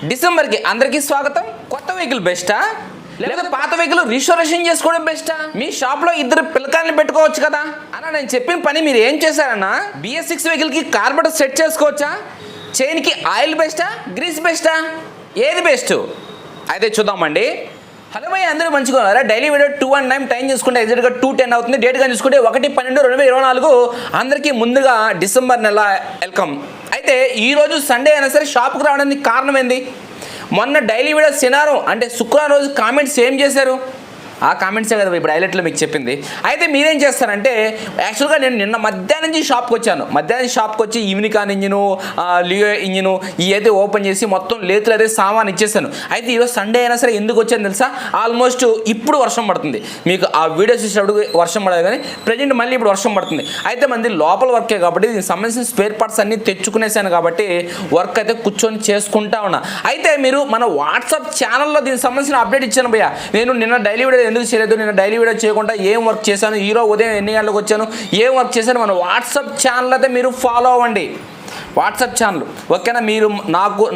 డిసెంబర్కి అందరికీ స్వాగతం. కొత్త వెహికల్ బెస్టా లేదా పాత వెహికల్ రిస్టోరేషన్ చేసుకోవడం బెస్టా? మీ షాప్లో ఇద్దరు పిల్లకాయలను పెట్టుకోవచ్చు కదా అన్న. నేను చెప్పిన పని మీరు ఏం చేశారన్నా? BS6 వెహికల్కి కార్బొరేటర్ సెట్ చేసుకోవచ్చా? చైన్కి ఆయిల్ బెస్టా, గ్రీస్ బెస్టా? ఏది బెస్ట్ అయితే చూద్దామండి. హలో భయ్, అందరూ మంచిగా ఉన్నారా? డైలీ వీడియో 2:09 టైం చూసుకుంటే ఎగ్జాక్ట్గా 2:10 అవుతుంది. డేట్గా చూసుకుంటే 1/12/2024. అందరికీ ముందుగా డిసెంబర్ నెల వెల్కమ్. అయితే ఈరోజు సండే అయినా సరే షాప్కి రావడానికి కారణం ఏంది? మొన్న డైలీ వీడియో శనివారం అంటే శుక్రవారం రోజు కామెంట్స్ ఏం చేశారు? ఆ కామెంట్సే కదా ఇప్పుడు హైలైట్లో మీకు చెప్పింది. అయితే మీరేం చేస్తారంటే, యాక్చువల్గా నేను నిన్న మధ్యాహ్నం నుంచి షాప్కి వచ్చాను. మధ్యాహ్నం షాప్కి వచ్చి యూనికాన్ ఇంజిను, లియో ఇంజిను ఇవి అయితే ఓపెన్ చేసి మొత్తం లేతులు అయితే సామాన్ ఇచ్చేసాను. అయితే ఈరోజు సండే అయినా సరే ఎందుకు వచ్చాను తెలుసా? ఆల్మోస్ట్ ఇప్పుడు వర్షం పడుతుంది. మీకు ఆ వీడియోస్ చూసేటప్పుడు వర్షం పడదు, కానీ ప్రజెంట్ మళ్ళీ ఇప్పుడు వర్షం పడుతుంది. అయితే మంది లోపల వర్కే కాబట్టి దీనికి సంబంధించిన స్పేర్ పార్ట్స్ అన్నీ తెచ్చుకునేసాను కాబట్టి వర్క్ అయితే కూర్చొని చేసుకుంటా ఉన్నా. అయితే మీరు మన వాట్సాప్ ఛానల్లో దీనికి సంబంధించిన అప్డేట్ ఇచ్చాను భయ్య. నేను నిన్న డైలీ వీడియో ఎందుకు చేయలేదు, నేను డైలీ వీడియో చేయకుండా ఏం వర్క్ చేశాను, ఈరోజు ఉదయం ఎన్ని గంటలకు వచ్చాను, ఏం వర్క్ చేశాను, మన వాట్సాప్ ఛానల్ అయితే మీరు ఫాలో అవ్వండి. వాట్సాప్ ఛానల్ ఓకేనా? మీరు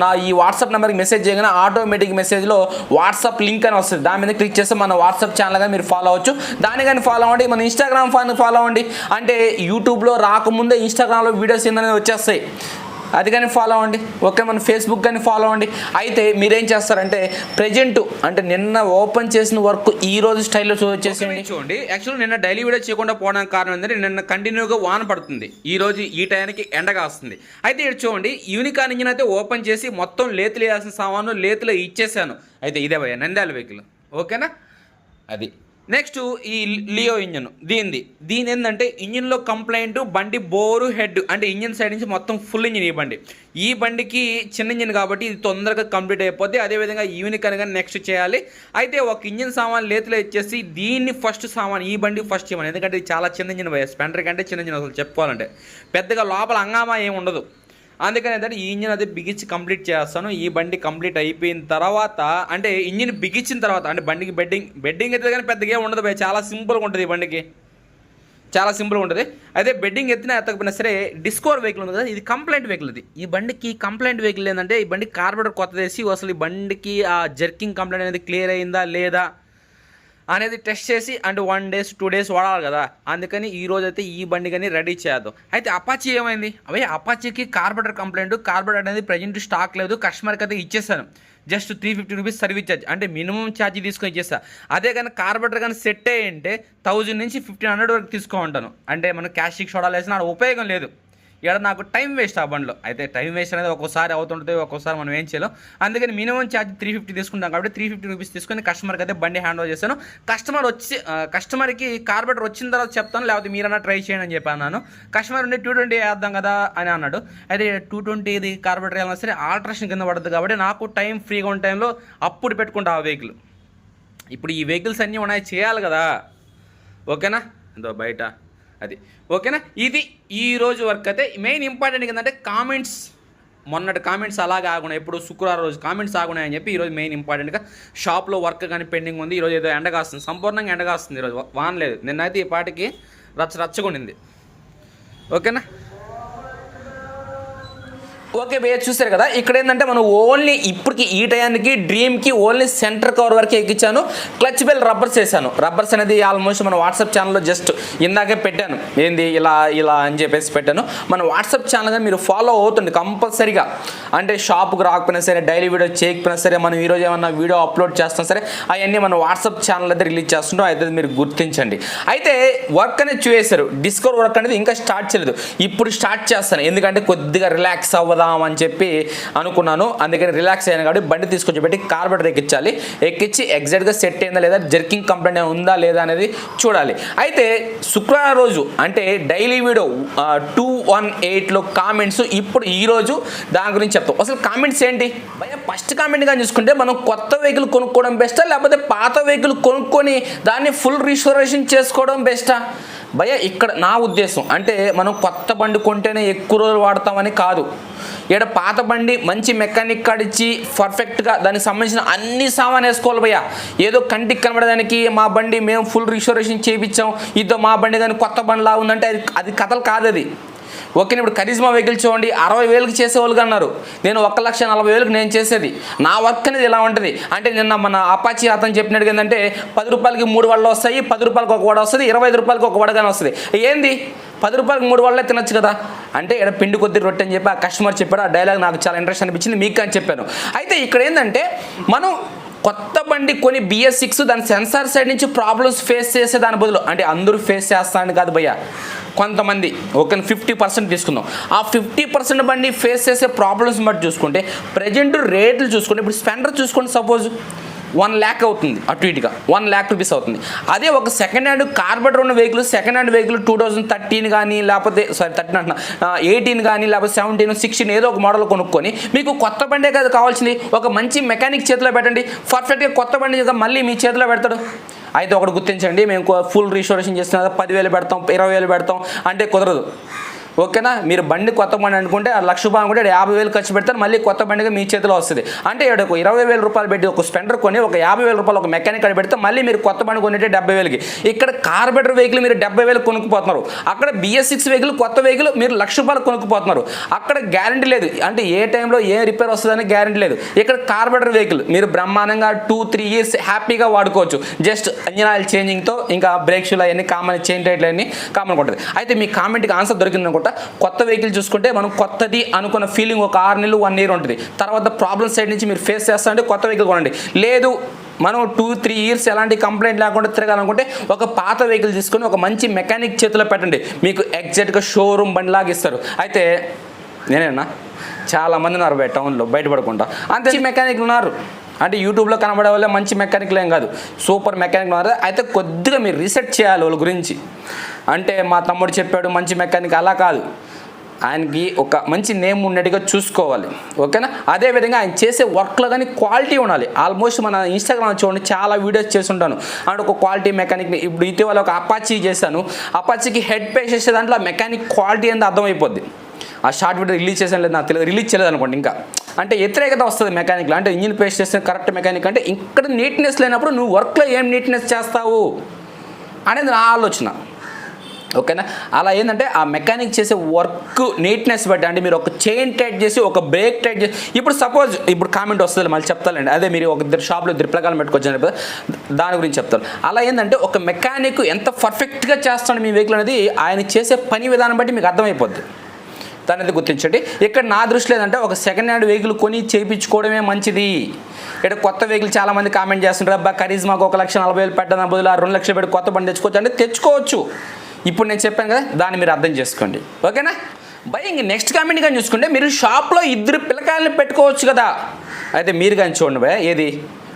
నా ఈ వాట్సాప్ నెంబర్కి మెసేజ్ చేయగానే ఆటోమేటిక్ మెసేజ్లో వాట్సాప్ లింక్ అని వస్తుంది. దాని మీద క్లిక్ చేస్తే మన వాట్సాప్ ఛానల్ కానీ మీరు ఫాలో అవ్వచ్చు. దాన్ని కానీ ఫాలో అవ్వండి. మన ఇన్స్టాగ్రామ్ ఫాలో అవ్వండి. అంటే యూట్యూబ్లో రాకముందే ఇన్స్టాగ్రామ్లో వీడియోస్ ఏందనేది వచ్చేస్తాయి, అది కానీ ఫాలో అవ్వండి. ఓకే, మన ఫేస్బుక్ కానీ ఫాలో అవ్వండి. అయితే మీరేం చేస్తారంటే ప్రజెంట్ అంటే నిన్న ఓపెన్ చేసిన వర్క్ ఈ రోజు స్టైల్లో వచ్చేసేయండి. చూడండి, యాక్చువల్లీ నిన్న డైలీ వీడియో చేయకుండా పోవడానికి కారణం ఏంటంటే నిన్న కంటిన్యూగా వాన పడుతుంది, ఈ రోజు ఈ టైంకి ఎండగా వస్తుంది. అయితే ఇక్కడ చూడండి, యూనికాన్ ఇంజిన్ అయితే ఓపెన్ చేసి మొత్తం లేతులు వేయాల్సిన సామాను లేతులో ఇచ్చేసాను. అయితే ఇదే భయ్య నంద్యాల వెహికల్, ఓకేనా? అది నెక్స్ట్ ఈ లియో ఇంజన్ దీని ఏంటంటే ఇంజిన్లో కంప్లైంట్ బండి బోరు హెడ్ అంటే ఇంజిన్ సైడ్ నుంచి మొత్తం ఫుల్ ఇంజిన్. ఈ బండికి చిన్న ఇంజిన్ కాబట్టి ఇది తొందరగా కంప్లీట్ అయిపోద్ది. అదేవిధంగా యూనికాన్ కానీ నెక్స్ట్ చేయాలి. అయితే ఒక ఇంజిన్ సామాన్ లేతులో ఇచ్చేసి దీన్ని ఫస్ట్ సామాన్ ఈ బండి ఫస్ట్ చేయమని, ఎందుకంటే ఇది చాలా చిన్న ఇంజిన్ భయ. స్పెండర్ కంటే చిన్న ఇంజిన్ అసలు చెప్పుకోవాలంటే పెద్దగా లోపల హంగామా ఏమి ఉండదు. అందుకని ఏంటంటే ఈ ఇంజిన్ అది బిగించి కంప్లీట్ చేస్తాను. ఈ బండి కంప్లీట్ అయిపోయిన తర్వాత అంటే ఇంజిన్ బిగించిన తర్వాత అంటే బండికి బెడ్డింగ్ అయితే కానీ పెద్దగా ఉండదు భయ, చాలా సింపుల్గా ఉంటుంది. ఈ బండికి చాలా సింపుల్గా ఉంటుంది. అయితే బెడ్డింగ్ ఎత్తకపోయినా సరే డిస్కవర్ వెహికల్ ఉంది కదా, ఇది కంప్లైంట్ వెహికల్. ఇది ఈ బండికి కంప్లైంట్ వెహికల్ ఏంటంటే ఈ బండి కార్బొరేటర్ కొత్తది వేసి అసలు ఈ బండికి ఆ జర్కింగ్ కంప్లైంట్ అనేది క్లియర్ అయిందా లేదా అనేది టెస్ట్ చేసి అంటే 1 days 2 days వాడాలి కదా. అందుకని ఈ రోజు అయితే ఈ బండి కానీ రెడీ చేద్దాం. అయితే అపాచీ ఏమైంది అవే? అపాచీకి కార్బొరేటర్ కంప్లైంట్, కార్బొరేటర్ అనేది ప్రజెంట్ స్టాక్ లేదు, కస్టమర్కి అయితే ఇచ్చేసాను. జస్ట్ 350 రూపీస్ సర్వీస్ ఛార్జ్ అంటే మినిమం ఛార్జ్ తీసుకొని ఇచ్చేస్తా. అదే కానీ కార్బొరేటర్ కానీ సెట్ అయ్యింటే 1000 నుంచి 1500 వరకు తీసుకోమంటాను. అంటే మనం క్యాష్ చూడాలి వేసిన ఉపయోగం లేదు. ఇక్కడ నాకు టైం వేస్ట్ ఆ బండిలో. అయితే టైం వేస్ట్ అనేది ఒక్కోసారి అవుతుంటుంది, ఒక్కోసారి మనం ఏం చేయలేం. అందుకని మినిమం ఛార్జ్ 350 తీసుకుంటాం కాబట్టి 350 రూపీస్ తీసుకొని కస్టమర్కి అయితే బండి హ్యాండ్ ఓవర్ చేశాను. కస్టమర్కి కార్బొరేటర్ వచ్చిన తర్వాత చెప్తాను, లేకపోతే మీరన్నా ట్రై చేయండి అని చెప్పాను. కస్టమర్ ఉండి 220 వేద్దాం కదా అని అన్నాడు. అయితే 220 ఇది కార్బొరేటర్ ఏమైనా సరే ఆల్ట్రేషన్ కింద పడుతుంది కాబట్టి నాకు టైం ఫ్రీగా ఉన్న టైంలో అప్పుడు పెట్టుకుంటా ఆ వెహికల్. ఇప్పుడు ఈ వెహికల్స్ అన్నీ ఉన్నాయి, చేయాలి కదా, ఓకేనా? అందో బయట అది ఓకేనా? ఇది ఈరోజు వర్క్. అయితే మెయిన్ ఇంపార్టెంట్ ఏంటంటే కామెంట్స్, మొన్నటి కామెంట్స్ అలాగే ఆగున్నాయి, ఎప్పుడు శుక్రవారం రోజు కామెంట్స్ ఆగున్నాయని చెప్పి ఈరోజు మెయిన్ ఇంపార్టెంట్గా షాప్లో వర్క్ కానీ పెండింగ్ ఉంది. ఈరోజు ఏదో ఎండగా వస్తుంది, సంపూర్ణంగా ఎండగా వస్తుంది. ఈరోజు వాన లేదు, నిన్నైతే ఈ పాటికి రచ్చగొనింది, ఓకేనా? ఓకే భయ్య, చూసారు కదా ఇక్కడ ఏంటంటే మనం ఓన్లీ ఇప్పటికి ఈ టైంకి డ్రీమ్కి ఓన్లీ సెంటర్ కవర్ వరకు ఎక్కించాను. క్లచ్ బెల్ రబ్బర్స్ వేసాను. రబ్బర్స్ అనేది ఆల్మోస్ట్ మన వాట్సాప్ ఛానల్లో జస్ట్ ఇందాకే పెట్టాను, ఏంది ఇలా అని చెప్పేసి పెట్టాను. మన వాట్సాప్ ఛానల్ మీరు ఫాలో అవుతుంది కంపల్సరీగా. అంటే షాప్కి రాకపోయినా సరే, డైలీ వీడియో చేయకపోయినా సరే, మనం ఈరోజు ఏమన్నా వీడియో అప్లోడ్ చేస్తాం సరే, అవన్నీ మన వాట్సాప్ ఛానల్ అయితే రిలీజ్ చేస్తుంటాం. అయితే మీరు గుర్తించండి. అయితే వర్క్ అనేది చూసేశారు, డిస్కవర్ వర్క్ అనేది ఇంకా స్టార్ట్ చేయలేదు, ఇప్పుడు స్టార్ట్ చేస్తాను. ఎందుకంటే కొద్దిగా రిలాక్స్ అవ్వదా అని చెప్పి అనుకున్నాను. అందుకని రిలాక్స్ అయ్యాను కాబట్టి బండి తీసుకొచ్చి పెట్టి కార్బొరేటర్ ఎక్కించాలి. ఎక్కించి ఎగ్జాక్ట్గా సెట్ అయిందా లేదా, జర్కింగ్ కంప్లైంట్ ఉందా లేదా అనేది చూడాలి. అయితే శుక్రవారం రోజు అంటే డైలీ వీడియో 218లో కామెంట్స్ ఇప్పుడు ఈరోజు దాని గురించి చెప్తాం. అసలు కామెంట్స్ ఏంటి భయ్య? ఫస్ట్ కామెంట్గా చూసుకుంటే మనం కొత్త వెహికల్ కొనుక్కోవడం బెస్టా లేకపోతే పాత వెహికల్ కొనుక్కొని దాన్ని ఫుల్ రిస్టోరేషన్ చేసుకోవడం బెస్టా భయ్య? ఇక్కడ నా ఉద్దేశం అంటే మనం కొత్త బండి కొంటేనే ఎక్కువ రోజులు వాడతామని కాదు. ఇక్కడ పాత బండి మంచి మెకానిక్ కాడిచ్చి పర్ఫెక్ట్గా దానికి సంబంధించిన అన్ని సామాన్ వేసుకోవాలి భయ్య. ఏదో కంటికి కనబడడానికి మా బండి మేము ఫుల్ రిస్టోరేషన్ చేయించాం, ఇదో మా బండి కానీ కొత్త బండిలా ఉందంటే అది కథలు కాదు. అది ఓకే, ఇప్పుడు కరిజ్మా వెహికల్ చూడండి 60,000కి చేసేవాళ్ళు అన్నారు. నేను 1,40,000కి నేను చేసేది. నా వర్క్ అనేది ఎలా ఉంటుంది అంటే, నిన్న మన అపాచీ అతను చెప్పినట్టు ఏంటంటే 10 రూపాయలకి 3 వడలు వస్తాయి, 10 రూపాయలకి ఒక వడ వస్తుంది, 25 రూపాయలకి ఒక వడగానే వస్తుంది. ఏంది 10 రూపాయలకి 3 వడలే తినొచ్చు కదా అంటే, ఇక్కడ పిండి కొద్ది రొట్టె అని చెప్పి ఆ కస్టమర్ చెప్పాడు. ఆ డైలాగ్ నాకు చాలా ఇంట్రెస్ట్ అనిపించింది, మీకు అని చెప్పాను. అయితే ఇక్కడ ఏంటంటే, మనం కొత్త బండి కొని BS6 దాని సెన్సార్ సైడ్ నుంచి ప్రాబ్లమ్స్ ఫేస్ చేసే దాని బదులు, అంటే అందరూ ఫేస్ చేస్తారని కాదు భయ్య, కొంతమంది ఓకే 50% తీసుకుందాం. ఆ 50% బండి ఫేస్ చేసే ప్రాబ్లమ్స్ బట్టి చూసుకుంటే ప్రజెంట్ రేట్లు చూసుకుంటే, ఇప్పుడు స్పెండర్ చూసుకోండి, సపోజ్ 1 lakh అవుతుంది, అటు ఇటుగా 1 lakh రూపీస్ అవుతుంది. అదే ఒక సెకండ్ హ్యాండ్ కార్బెటర్ ఉన్న వెహికల్, సెకండ్ హ్యాండ్ వెహికల్ 2013 కానీ లేకపోతే 18 కానీ లేకపోతే 17, 16 ఏదో ఒక మోడల్ కొనుక్కొని మీకు కొత్త బండే కదా కావాల్సింది, ఒక మంచి మెకానిక్ చేతిలో పెట్టండి, పర్ఫెక్ట్గా కొత్త బండి మళ్ళీ మీ చేతిలో పెడతాడు. అయితే ఒకటి గుర్తించండి, మేము ఫుల్ రిస్టోరేషన్ చేస్తున్నా 10,000 పెడతాం, 20,000 పెడతాం అంటే కుదరదు. ఓకేనా, మీరు బండి కొత్త బండి అనుకుంటే ఆ 1,00,000 రూపాయలు అనుకుంటే 50,000 ఖర్చు పెడతారు, మళ్ళీ కొత్త బండిగా మీ చేతిలో వస్తుంది. అంటే ఒక 20,000 రూపాయలు పెట్టి ఒక స్పెండర్ కొని ఒక 50,000 రూపాయలు ఒక మెకానిక్ అని పెడితే మళ్ళీ మీరు కొత్త బండి కొనిటే 70,000కి. ఇక్కడ కార్బెటర్ వెహికల్ మీరు 70,000 కొనుక్కుపోతున్నారు. అక్కడ BS6 వెహికల్ కొత్త వెహికల్ మీరు 1,00,000 రూపాయలు కొనుక్కుపోతున్నారు. అక్కడ గ్యారంటీ లేదు, అంటే ఏ టైంలో ఏ రిపేర్ వస్తుందని గ్యారంటీ లేదు. ఇక్కడ కార్బెటర్ వెహికల్ మీరు బ్రహ్మాండంగా 2-3 years హ్యాపీగా వాడుకోవచ్చు. జస్ట్ ఇంజిన్ ఆయిల్ చేంజింగ్తో, ఇంకా బ్రేక్ షూలు అవన్నీ కామన్, చైన్ టైట్లు అన్నీ కామన్ ఉంటుంది. అయితే మీ కామెంట్కి ఆన్సర్ దొరికింది అనుకుంటా. కొత్త వెహికల్ చూసుకుంటే మనం కొత్తది అనుకున్న ఫీలింగ్ ఒక 6 నెలలు 1 year ఉంటుంది. తర్వాత ప్రాబ్లమ్ సైడ్ నుంచి మీరు ఫేస్ చేస్తారంటే కొత్త వెహికల్ కొనండి. లేదు మనం 2-3 years ఎలాంటి కంప్లైంట్ లేకుండా తిరగాలనుకుంటే ఒక పాత వెహికల్ తీసుకొని ఒక మంచి మెకానిక్ చేతిలో పెట్టండి, మీకు ఎగ్జాక్ట్గా షోరూమ్ బండిలాగా ఇస్తారు. అయితే నేనేనా చాలామంది ఉన్నారు టౌన్లో బయటపడకుండా, అంతే మెకానిక్లు ఉన్నారు. అంటే యూట్యూబ్లో కనబడే వాళ్ళే మంచి మెకానిక్లు ఏం కాదు, సూపర్ మెకానిక్లు ఉన్నారు. అయితే కొద్దిగా మీరు రీసెర్చ్ చేయాలి వాళ్ళ గురించి. అంటే మా తమ్ముడు చెప్పాడు మంచి మెకానిక్, అలా కాదు, ఆయనకి ఒక మంచి నేమ్ ఉన్నట్టుగా చూసుకోవాలి. ఓకేనా, అదేవిధంగా ఆయన చేసే వర్క్లో కానీ క్వాలిటీ ఉండాలి. ఆల్మోస్ట్ మన ఇన్స్టాగ్రామ్ చూడండి చాలా వీడియోస్ చేస్తుంటాను, అంటే ఒక క్వాలిటీ మెకానిక్ని. ఇప్పుడు ఇటీవల ఒక అపాచీ చేశాను, అపాచీకి హెడ్ పే చేసే దాంట్లో ఆ మెకానిక్ క్వాలిటీ అనేది అర్థమైపోద్ది. ఆ షార్ట్ వీడియో రిలీజ్ చేసాను లేదు నాకు తెలియదు, రిలీజ్ చేయలేదు అనుకోండి. ఇంకా అంటే వ్యతిరేకత వస్తుంది మెకానిక్లో, అంటే ఇంజిన్ పేస్ట్ చేస్తే కరెక్ట్ మెకానిక్ అంటే ఇక్కడ నీట్నెస్ లేనప్పుడు నువ్వు వర్క్లో ఏం నీట్నెస్ చేస్తావు అనేది నా ఆలోచన. ఓకేనా, అలా ఏంటంటే ఆ మెకానిక్ చేసే వర్క్ నీట్నెస్ బట్టి, అంటే మీరు ఒక చైన్ టైట్ చేసి ఒక బ్రేక్ టైట్ చేసి, ఇప్పుడు సపోజ్ ఇప్పుడు కామెంట్ వస్తుంది మళ్ళీ చెప్తానండి, అదే మీరు ఒక 2 షాప్లో 2 పిల్లకాయలు పెట్టుకొచ్చాను కదా దాని గురించి చెప్తాను. అలా ఏంటంటే ఒక మెకానిక్ ఎంత పర్ఫెక్ట్గా చేస్తాడు మీ వెహికల్ అనేది ఆయన చేసే పని విధానం బట్టి మీకు అర్థమైపోద్ది. దాని గుర్తించండి. ఇక్కడ నా దృష్టిలో ఏంటంటే ఒక సెకండ్ హ్యాండ్ వెహికల్ కొని చేయించుకోవడమే మంచిది. ఇక్కడ కొత్త వెహికల్ చాలామంది కామెంట్ చేస్తుంటారు, అబ్బా కరిజ్మాకు 1,40,000 పెట్టడం బదులు 2 లక్షలు పెట్టి కొత్త బండి తెచ్చుకోవచ్చు అంటే తెచ్చుకోవచ్చు. ఇప్పుడు నేను చెప్పాను కదా, దాన్ని మీరు అర్థం చేసుకోండి. ఓకేనా భయ్, ఇంక నెక్స్ట్ కామెంట్ కానీ చూసుకుంటే మీరు షాప్లో 2 పిల్లకాయలని పెట్టుకోవచ్చు కదా. అయితే మీరు కానీ చూడండి భయ, ఏది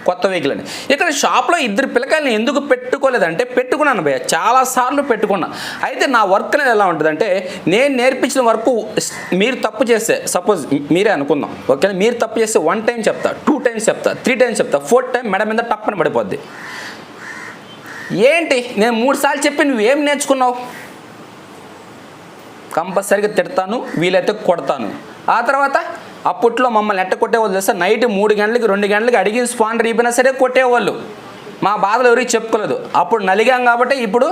కొత్త వెహికల్ అని. ఇక్కడ షాప్లో 2 పిల్లకాయలని ఎందుకు పెట్టుకోలేదంటే, పెట్టుకున్నాను భయ్య, చాలాసార్లు పెట్టుకున్నా. అయితే నా వర్క్ అనేది ఎలా ఉంటుందంటే, నేను నేర్పించిన వర్క్ మీరు తప్పు చేస్తే, సపోజ్ మీరే అనుకుందాం ఓకే, మీరు తప్పు చేస్తే 1 time చెప్తా, 2 times చెప్తా, 3 times చెప్తా, 4th time మెడ మీద టప్పని పడిపోద్ది. ఏంటి నేను 3 సార్లు చెప్పి నువ్వేం నేర్చుకున్నావు? కంపల్సరీగా తిడతాను, వీలైతే కొడతాను. ఆ తర్వాత అప్పట్లో మమ్మల్ని ఎట్ట కొట్టేవాళ్ళు చేస్తే, నైట్ 3 గంటలకి 2 గంటలకి అడిగిన స్పాండర్ అయిపోయినా సరే కొట్టేవాళ్ళు. మా బాధలు ఎవరికి చెప్పుకోలేదు. అప్పుడు నలిగాం కాబట్టి ఇప్పుడు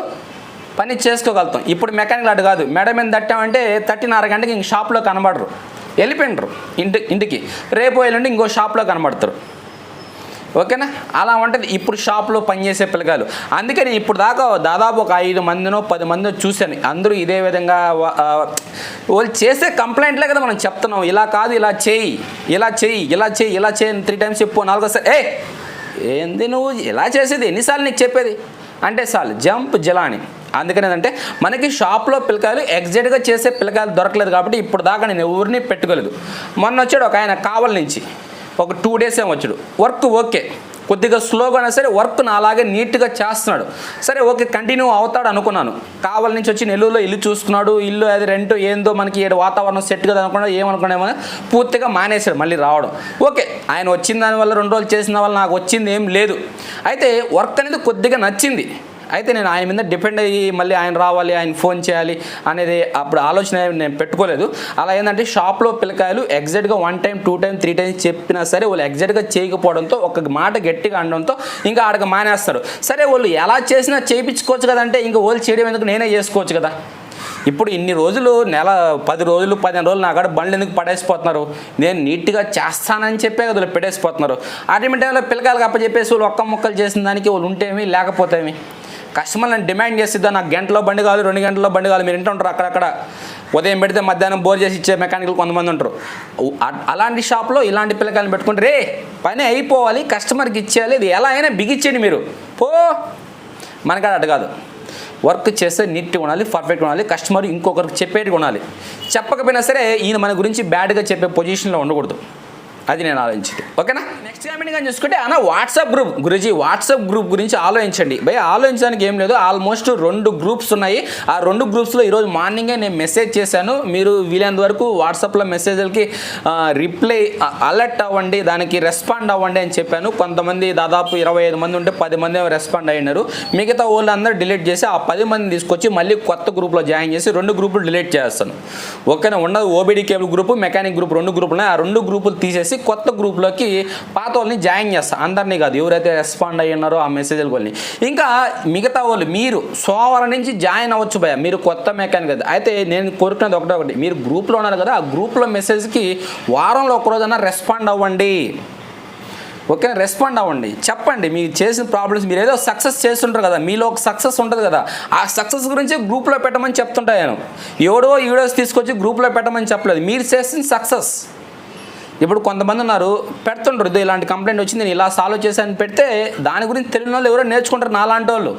పని చేసుకోగలుగుతాం. ఇప్పుడు మెకానికల్ అటు కాదు, మెడ మీద తట్టామంటే 3:30 గంటకి ఇంక షాప్లో కనబడరు, వెళ్ళిపోయినరు ఇంటికి. రేపు వెళ్ళండి ఇంకో షాప్లో కనబడతారు. ఓకేనా, అలా ఉంటుంది ఇప్పుడు షాప్లో పనిచేసే పిల్లగాలు. అందుకని ఇప్పుడు దాకా దాదాపు ఒక 5 మందినో 10 మందినో చూశాను. అందరూ ఇదే విధంగా వాళ్ళు చేసే కంప్లైంట్లే కదా మనం చెప్తున్నాం, ఇలా కాదు ఇలా చేయి, ఇలా చేయి, ఇలా చేయి, ఇలా చేయి 3 times చెప్పు, 4 ఏంది నువ్వు ఇలా చేసేది, ఎన్నిసార్లు నీకు చెప్పేది అంటే చాలు జంప్ జలాని. అందుకని ఏంటంటే మనకి షాప్లో పిల్లకాయలు ఎగ్జాక్ట్గా చేసే పిల్లకాయలు దొరకలేదు కాబట్టి ఇప్పుడు దాకా నేను ఎవరిని పెట్టుకోలేదు. మొన్న వచ్చాడు ఒక ఆయన కావలి నుంచి, ఒక 2 days ఏమో వచ్చాడు. వర్క్ ఓకే, కొద్దిగా స్లోగా అయినా సరే వర్క్ నా అలాగే నీట్గా చేస్తున్నాడు. సరే ఓకే కంటిన్యూ అవుతాడు అనుకున్నాను. కావలి నుంచి వచ్చి నెల్లూరులో ఇల్లు చూసుకున్నాడు. ఇల్లు అది రెంట్ ఏందో మనకి వాతావరణం సెట్ కదా అనుకున్నా, ఏమనుకున్నామో పూర్తిగా మానేశాడు మళ్ళీ రావడం. ఓకే, ఆయన వచ్చిన దానివల్ల 2 రోజులు చేసిన వల్ల నాకు వచ్చింది ఏం లేదు. అయితే వర్క్ అనేది కొద్దిగా నచ్చింది. అయితే నేను ఆయన మీద డిపెండ్ అయ్యి మళ్ళీ ఆయన రావాలి, ఆయన ఫోన్ చేయాలి అనేది అప్పుడు ఆలోచన నేను పెట్టుకోలేదు. అలా ఏంటంటే షాప్లో పిల్లకాయలు ఎగ్జాక్ట్గా 1 time 2 time 3 times చెప్పినా సరే వాళ్ళు ఎగ్జాక్ట్గా చేయకపోవడంతో, ఒక మాట గట్టిగా అనడంతో ఇంకా ఆడక మానేస్తారు. సరే వాళ్ళు ఎలా చేసినా చేయించుకోవచ్చు కదంటే ఇంకా వాళ్ళు చేయడం ఎందుకు, నేనే చేసుకోవచ్చు కదా. ఇప్పుడు ఇన్ని రోజులు నెల 10 రోజులు 15 రోజులు నా కాడ బండ్లు ఎందుకు పడేసిపోతున్నారు? నేను నీట్గా చేస్తానని చెప్పే కదా పెట్టేసిపోతున్నారు. అటువంటి టైంలో పిల్లకాయలకు అప్పచెప్పేసి వాళ్ళు ఒక్క ముక్కలు చేసిన దానికి వాళ్ళు ఉంటేమి లేకపోతేమి. కస్టమర్లను డిమాండ్ చేసిద్దా, నాకు గంటలో బండి కావాలి, 2 గంటల్లో బండి కావాలి. మీరు ఇంటూ ఉంటారు అక్కడక్కడ ఉదయం పెడితే మధ్యాహ్నం బోర్ చేసి ఇచ్చే మెకానికల్ కొంతమంది ఉంటారు. అలాంటి షాప్లో ఇలాంటి పిల్లకాయలు పెట్టుకుంటే రే పని అయిపోవాలి, కస్టమర్కి ఇచ్చేయాలి, ఇది ఎలా అయినా బిగిచ్చేయండి మీరు పో. మనకాడ అటు కాదు, వర్క్ చేస్తే నీట్గా ఉండాలి, పర్ఫెక్ట్గా ఉండాలి, కస్టమర్ ఇంకొకరికి చెప్పేట్టుగా ఉండాలి. చెప్పకపోయినా సరే ఈయన మన గురించి బ్యాడ్గా చెప్పే పొజిషన్లో ఉండకూడదు. అది నేను ఆలోచించండి. ఓకేనా? నెక్స్ట్ కామెంట్గా చూసుకుంటే అన్న వాట్సాప్ గ్రూప్ గురించి, వాట్సాప్ గ్రూప్ గురించి ఆలోచించండి. భయ ఆలోచించడానికి ఏం లేదు, ఆల్మోస్ట్ 2 గ్రూప్స్ ఉన్నాయి. ఆ 2 గ్రూప్స్లో ఈరోజు మార్నింగే నేను మెసేజ్ చేశాను. మీరు వీలైనంత వరకు వాట్సాప్లో మెసేజ్లకి రిప్లై అలర్ట్ అవ్వండి, దానికి రెస్పాండ్ అవ్వండి అని చెప్పాను. కొంతమంది దాదాపు 25 మంది ఉంటే 10 మంది రెస్పాండ్ అయినారు. మిగతా వాళ్ళు అందరూ డిలీట్ చేసి ఆ 10 మందిని తీసుకొచ్చి మళ్ళీ కొత్త గ్రూప్లో జాయిన్ చేసి 2 గ్రూపులు డిలీట్ చేస్తాను. ఓకేనా? ఉన్నది OBD cable group, mechanic group 2 గ్రూపులు ఉన్నాయి. ఆ 2 గ్రూపులు తీసేసి కొత్త గ్రూప్లోకి పాత వాళ్ళని జాయిన్ చేస్తాను. అందరినీ కాదు, ఎవరైతే రెస్పాండ్ అయ్యున్నారో ఆ మెసేజ్ల వాళ్ళని. ఇంకా మిగతా వాళ్ళు మీరు సోమవారం నుంచి జాయిన్ అవ్వచ్చు భయ, మీరు కొత్త మెకానిక్ కదా. అయితే నేను కోరుకునేది ఒకటి, మీరు గ్రూప్లో ఉన్నారు కదా, ఆ గ్రూప్లో మెసేజ్కి వారంలో ఒకరోజైనా రెస్పాండ్ అవ్వండి. ఓకేనా? రెస్పాండ్ అవ్వండి, చెప్పండి మీరు చేసిన ప్రాబ్లమ్స్. మీరు ఏదో సక్సెస్ చేస్తుంటారు కదా, మీలో ఒక సక్సెస్ ఉంటుంది కదా, ఆ సక్సెస్ గురించి గ్రూప్లో పెట్టమని చెప్తుంటా నేను. ఎవడో వీడియోస్ తీసుకొచ్చి గ్రూప్లో పెట్టమని చెప్పలేదు, మీరు చేసిన సక్సెస్. ఇప్పుడు కొంతమంది ఉన్నారు పెడుతుంటారు, ఇది ఇలాంటి కంప్లైంట్ వచ్చింది నేను ఇలా సాల్వ్ చేశాను పెడితే దాని గురించి తెలియని వాళ్ళు ఎవరో నేర్చుకుంటారు నాలాంటి వాళ్ళు.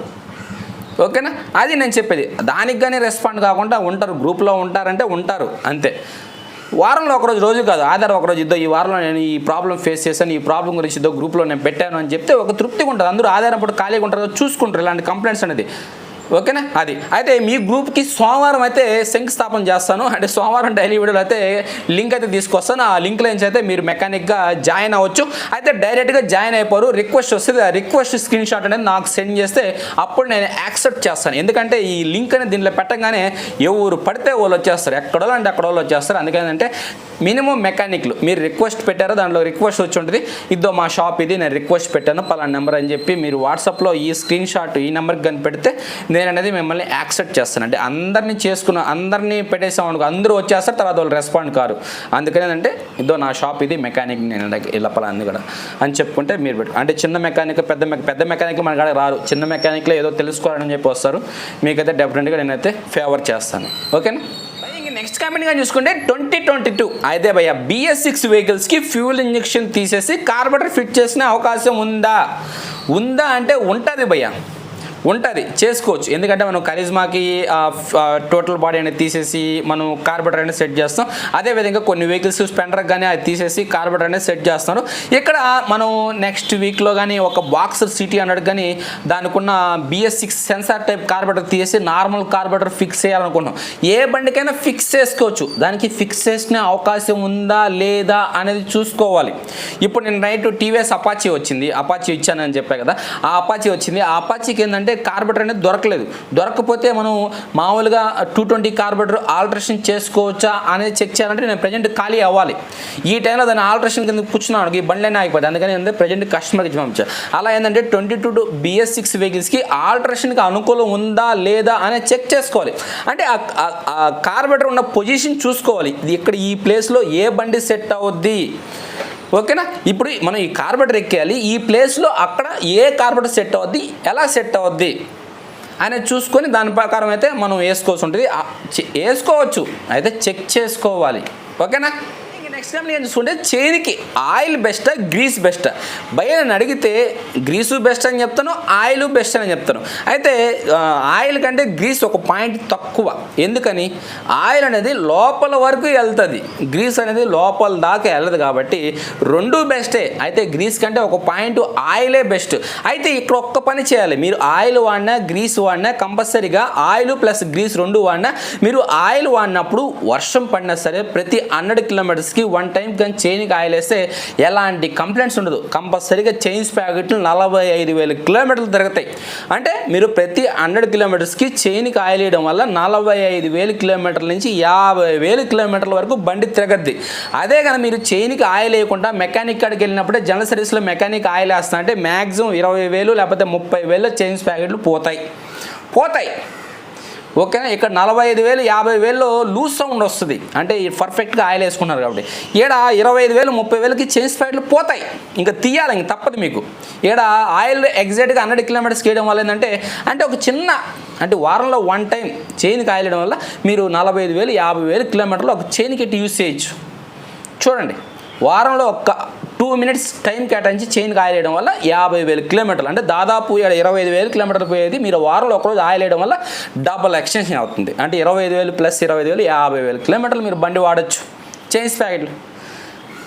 ఓకేనా? అది నేను చెప్పేది. దానికి కానీ రెస్పాండ్ కాకుండా ఉంటారు, గ్రూప్లో ఉంటారంటే ఉంటారు అంతే. వారంలో ఒకరోజు, రోజు కాదు, ఆధారం ఒకరోజు ఇద్దో ఈ వారంలో నేను ఈ ప్రాబ్లం ఫేస్ చేశాను, ఈ ప్రాబ్లం గురించి ఇద్దో గ్రూప్లో నేను పెట్టాను అని చెప్తే ఒక తృప్తిగా ఉంటుంది. అందరూ ఆధారం పడి ఖాళీగా ఉంటారు, చూసుకుంటారు ఇలాంటి కంప్లైంట్స్ అనేది. ఓకేనా? అది అయితే మీ గ్రూప్కి సోమవారం అయితే శంకుస్థాపన చేస్తాను. అంటే సోమవారం డైలీ వీడియోలో అయితే లింక్ అయితే తీసుకొస్తాను. ఆ లింక్లో నుంచి అయితే మీరు మెకానిక్గా జాయిన్ అవ్వచ్చు. అయితే డైరెక్ట్గా జాయిన్ అయిపోరు, రిక్వెస్ట్ వస్తుంది. ఆ రిక్వెస్ట్ స్క్రీన్ షాట్ అనేది నాకు సెండ్ చేస్తే అప్పుడు నేను యాక్సెప్ట్ చేస్తాను. ఎందుకంటే ఈ లింక్ అనేది దీంట్లో పెట్టగానే ఎవరు పడితే వాళ్ళు వచ్చేస్తారు, ఎక్కడో అంటే అక్కడ వాళ్ళు వచ్చేస్తారు. అందుకని మినిమం మెకానిక్లు మీరు రిక్వెస్ట్ పెట్టారో దాంట్లో రిక్వెస్ట్ వచ్చి ఉంటుంది, ఇద్దో మా షాప్ ఇది, నేను రిక్వెస్ట్ పెట్టాను పలానా నెంబర్ అని చెప్పి మీరు వాట్సాప్లో ఈ స్క్రీన్ షాట్ ఈ నెంబర్కి కానీ పెడితే నేను అనేది మిమ్మల్ని యాక్సెప్ట్ చేస్తాను. అంటే అందరినీ పెట్టేసాం అనుకో, అందరూ వచ్చేస్తారు, తర్వాత వాళ్ళు రెస్పాండ్ కారు. అందుకని ఏంటంటే ఇదో నా షాప్ ఇది, మెకానిక్ నేను ఇలా పలాంది కూడా అని చెప్పుకుంటే మీరు పెట్టు. అంటే చిన్న మెకానిక్ పెద్ద మెకానిక్ మన కాడ రారు, చిన్న మెకానిక్లో ఏదో తెలుసుకోవాలని చెప్పి వస్తారు. మీకైతే డెఫినెట్గా నేనైతే ఫేవర్ చేస్తాను. ఓకేనా? నెక్స్ట్ కామెంట్గా చూసుకుంటే 2022 అయితే భయ్య BS6 వెహికల్స్కి ఫ్యూల్ ఇంజెక్షన్ తీసేసి కార్బొరేటర్ ఫిట్ చేసిన అవకాశం ఉందా అంటే ఉంటుంది భయ్య, ఉంటుంది, చేసుకోవచ్చు. ఎందుకంటే మనం కరిజ్మాకి టోటల్ బాడీ అనేది తీసేసి మనం కార్బొరేటర్ అనేది సెట్ చేస్తాం. అదేవిధంగా కొన్ని వెహికల్స్ స్పెండర్కి కానీ అది తీసేసి కార్బొరేటర్ అనేది సెట్ చేస్తున్నారు. ఇక్కడ మనం నెక్స్ట్ వీక్లో కానీ ఒక బాక్సర్ సిటీ అన్నట్టు కానీ దానికి ఉన్న BS6 సెన్సార్ టైప్ కార్బొరేటర్ తీసేసి నార్మల్ కార్బొరేటర్ ఫిక్స్ చేయాలనుకున్నాం. ఏ బండికైనా ఫిక్స్ చేసుకోవచ్చు, దానికి ఫిక్స్ చేసుకునే అవకాశం ఉందా లేదా అనేది చూసుకోవాలి. ఇప్పుడు నేను నైట్ TVS అపాచీ వచ్చింది, అపాచీ ఇచ్చానని చెప్పా కదా, ఆ అపాచీ వచ్చింది. ఆ అపాచీకి ఏంటంటే కార్బొరేటర్ అనేది దొరకకపోతే మనం మామూలుగా 220 కార్బొరేటర్ ఆల్టరేషన్ చేసుకోవచ్చా అనేది చెక్ చేయాలంటే నేను ప్రజెంట్ ఖాళీ అవ్వాలి. ఈ టైంలో దాన్ని ఆల్టరేషన్ కింద కూర్చున్నాను, ఈ బండ్లైనా అయిపోతుంది. అందుకని ఏంటంటే ప్రజెంట్ కస్టమర్కి ఇచ్చి పంపించాను. అలా ఏంటంటే 22 BS6 వెహికల్స్కి ఆల్టరేషన్కి అనుకూలం ఉందా లేదా అనేది చెక్ చేసుకోవాలి. అంటే ఆ కార్బొరేటర్ ఉన్న పొజిషన్ చూసుకోవాలి, ఇది ఇక్కడ ఈ ప్లేస్లో ఏ బండి సెట్ అవుద్ది. ఓకేనా? ఇప్పుడు మనం ఈ కార్బొరేటర్ ఎక్కేయాలి, ఈ ప్లేస్లో అక్కడ ఏ కార్బొరేటర్ సెట్ అవుద్ది, ఎలా సెట్ అవుద్ది అనేది చూసుకొని దాని ప్రకారం అయితే మనం వేసుకోవాల్సి ఉంటుంది. వేసుకోవచ్చు, అయితే చెక్ చేసుకోవాలి. ఓకేనా? నెక్స్ట్ టైం నేను చూసుకుంటే చైన్కి ఆయిల్ బెస్టా గ్రీస్ బెస్టా? భయ నేను అడిగితే గ్రీసు బెస్ట్ అని చెప్తాను, ఆయిల్ బెస్ట్ అని చెప్తాను. అయితే ఆయిల్ కంటే గ్రీస్ ఒక పాయింట్ తక్కువ. ఎందుకని? ఆయిల్ అనేది లోపల వరకు వెళ్తుంది, గ్రీస్ అనేది లోపల దాకా వెళ్ళదు. కాబట్టి 2 బెస్టే. అయితే గ్రీస్ కంటే ఒక పాయింట్ ఆయిలే బెస్ట్. అయితే ఇక్కడ ఒక్క పని చేయాలి, మీరు ఆయిల్ వాడినా గ్రీస్ వాడినా కంపల్సరీగా ఆయిల్ ప్లస్ గ్రీస్ 2 వాడినా, మీరు ఆయిల్ వాడినప్పుడు వర్షం పడినా సరే ప్రతి 100 కిలోమీటర్స్కి 1 టైం కానీ చైన్కి ఆయిల్ వేస్తే ఎలాంటి కంప్లైంట్స్ ఉండదు. కంపల్సరీగా చైన్స్ ప్యాకెట్లు 45,000 కిలోమీటర్లు తిరుగుతాయి. అంటే మీరు ప్రతి 100 కిలోమీటర్స్కి చైన్కి ఆయిల్ వేయడం వల్ల 45,000 కిలోమీటర్ల నుంచి 50,000 కిలోమీటర్ల వరకు బండి తిరగద్ది. అదే కానీ మీరు చైన్కి ఆయిల్ వేయకుండా మెకానిక్ కాడికి వెళ్ళినప్పుడే జనరల్ సర్వీస్లో మెకానిక్ ఆయిల్ వేస్తా అంటే మ్యాక్సిమం 20,000 లేకపోతే 30,000 చైన్స్ ప్యాకెట్లు పోతాయి. ఓకేనా. ఇక్కడ 45,000 50,000 లూజ్ సౌండ్ వస్తుంది, అంటే పర్ఫెక్ట్గా ఆయిల్ వేసుకున్నారు కాబట్టి. ఈడ 25,000 30,000కి చైన్ స్పాట్లు పోతాయి, ఇంకా తీయాలి, ఇంక తప్పదు మీకు. ఈడ ఆయిల్ ఎగ్జాక్ట్గా 100 కిలోమీటర్స్ వేయడం వల్ల ఏంటంటే అంటే ఒక చిన్న అంటే వారంలో 1 టైం చైన్కి ఆయిల్ వేయడం వల్ల మీరు 45,000 50,000 కిలోమీటర్లు ఒక చైన్కి ఇటు యూజ్ చేయొచ్చు. చూడండి, వారంలో ఒక 2 మినిట్స్ టైం కేటాయించి చైన్కి ఆయిల్ వేయడం వల్ల 50,000 కిలోమీటర్లు, అంటే దాదాపు 25,000 కిలోమీటర్లు పోయేది మీరు వారంలో ఒకరోజు ఆయిల్ వేయడం వల్ల డబుల్ ఎక్స్టెన్షన్ అవుతుంది. అంటే 25,000 ప్లస్ 25,000 50,000 కిలోమీటర్లు మీరు బండి వాడచ్చు చైన్ ప్యాకెట్లు.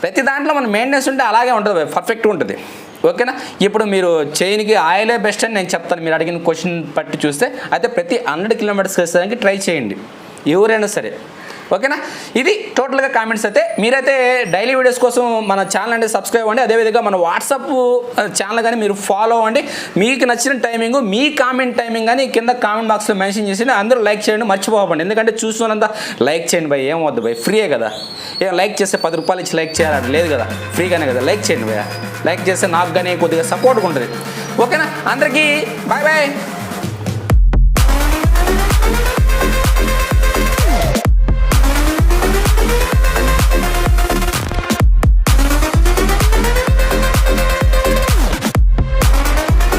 ప్రతి దాంట్లో మన మెయింటెనెన్స్ ఉంటే అలాగే ఉంటుంది, పర్ఫెక్ట్గా ఉంటుంది. ఓకేనా. ఇప్పుడు మీరు చైన్కి ఆయిలే బెస్ట్ అని నేను చెప్తాను, మీరు అడిగిన క్వశ్చన్ బట్టి చూస్తే. అయితే ప్రతి 100 కిలోమీటర్స్ వేసేదానికి ట్రై చేయండి ఎవరైనా సరే. ఓకేనా. ఇది టోటల్గా కామెంట్స్. అయితే మీరైతే డైలీ వీడియోస్ కోసం మన ఛానల్ అంటే సబ్స్క్రైబ్ అవ్వండి, అదేవిధంగా మన వాట్సాప్ ఛానల్ కానీ మీరు ఫాలో అవ్వండి. మీకు నచ్చిన టైమింగ్, మీ కామెంట్ టైమింగ్ కానీ కింద కామెంట్ బాక్స్లో మెన్షన్ చేసి అందరూ లైక్ చేయండి, మర్చిపోకండి. ఎందుకంటే చూస్తున్నంత లైక్ చేయండి భయ్, ఏం వద్దు భయ్, ఫ్రీయే కదా. ఏం లైక్ చేస్తే 10 రూపాయలు ఇచ్చి లైక్ చేయాలని లేదు కదా, ఫ్రీగానే కదా. లైక్ చేయండి భయ్య, లైక్ చేస్తే నాకు కానీ కొద్దిగా సపోర్ట్గా ఉంటుంది. ఓకేనా. అందరికీ బాయ్ బాయ్.